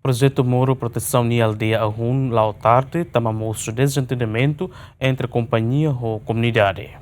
Projeto Moro Proteção de Aldeia Ahun, lá tarde, também mostra desentendimento entre a companhia e a comunidade.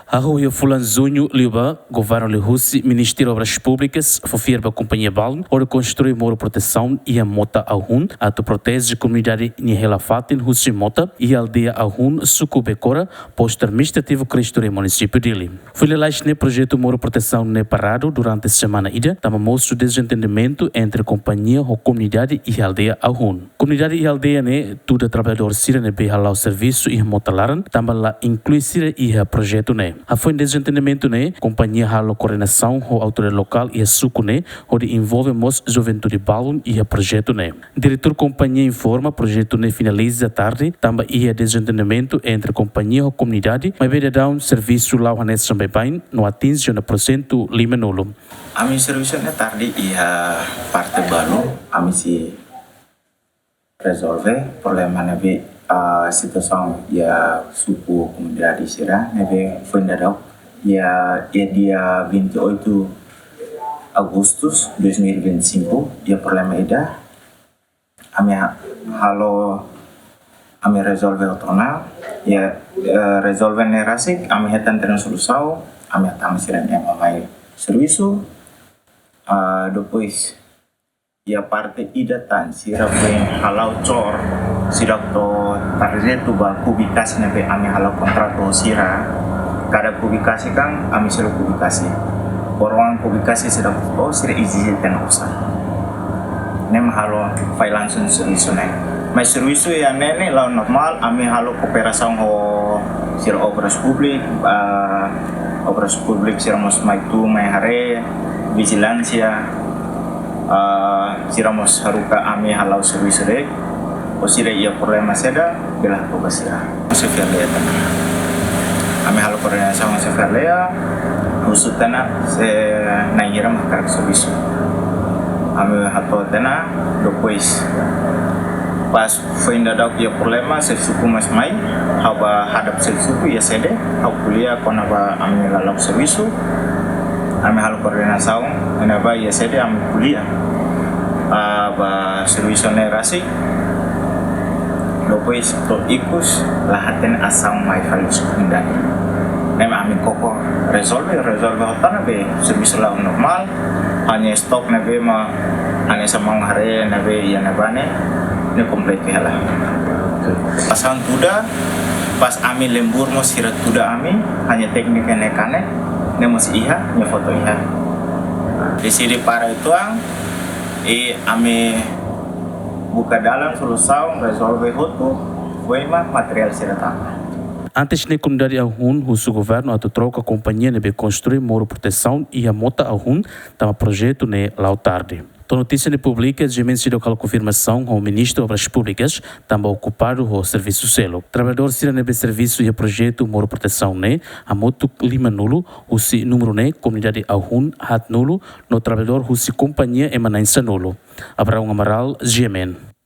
A Rua Fulan Zunho Liuba, Governo Lihusi, Ministério de Obras Públicas, Fofierba Companhia Balm, ora construir muro proteção e a mota Ahun, a tu protege a comunidade Nihela Fatin, Husi Mota, e a aldeia Ahun, Sucubecora, posto administrativo Cristo do município dele. Foi lá este projeto muro proteção ne parado durante a semana ida, também mostra o desentendimento entre a companhia, a comunidade e a aldeia Ahun. Comunidade e a aldeia ne, tudo trabalhador sira ne behalau serviço e mota laran, também lá inclui sira e a projeto ne. A foi desentendimento né, companhia halo coordenação a autoridade local e a suco né, onde envolve mos juventude balon e a projeto né. Diretor companhia informa projeto né finaliza tarde, também e a desentendimento entre companhia e a comunidade, mas vai dar um serviço lá nesse também bem, no atinge 1% lima nulo. A minha serviço né tarde e a parte balu, a minha se resolve problema né situação ya suku comunidade Sira nebe foi nadau ya dia 28 Agustus 2025 ya problema ida ami halo ami resolve otona ya resolve nerasik ami hetan tren solução ami tam Sira ne mamai serviço depois ya parte ida tan Sira bem halau cor Sira to target tu ba kubikasi nabe ami halau kontrato Sira kada kubikasi kan ami sira kubikasi borong kubikasi sira to Sira izin ten usa nem halo file langsung serviço né mas serviço ya nene la normal ami halo cooperação ho Sira obras publik Sira mos mai tu mai hare vigilância Sira mos haruka ami halau serviço dek o sira ia problema seda belah tugas sira seferlea tanah ami halo koordinasi sama seferlea usut tanah se naira makar serviço ami hato tanah depois pas foi ainda dau ia problema se suku mas mai haba hadap se suku ia sede hau kuliah konaba ami lalau serviço ami halo koordinasi enaba ia sede ami kuliah ba serviço nerasi depois to ikus lahaten asam mai falus kundani memang amin koko resolve hotan be serviço la normal hanya stok nabe ma hanya samang hare nabe ya nabane ne komplit hala pasang tuda pas ami lembur mo sirat tuda ami hanya teknik kane ne mos iha ne foto iha di sini para ituang ami buka dalam solução resolve tudo foi material siratang. Antes de comunidade Ahun, o governo a troca a companhia de construir muro proteção e a mota Ahun, tá projeto ne lá tarde. A notícia de pública de mencionou a confirmação ao ministro de Obras Públicas, também ocupado o serviço selo. Trabalhador sira nebe serviço e projeto muro proteção ne, a moto lima nulo, o si número ne, comunidade Ahun, hat nulo, no trabalhador o si companhia emanança nulo. Abraão Amaral, GMN.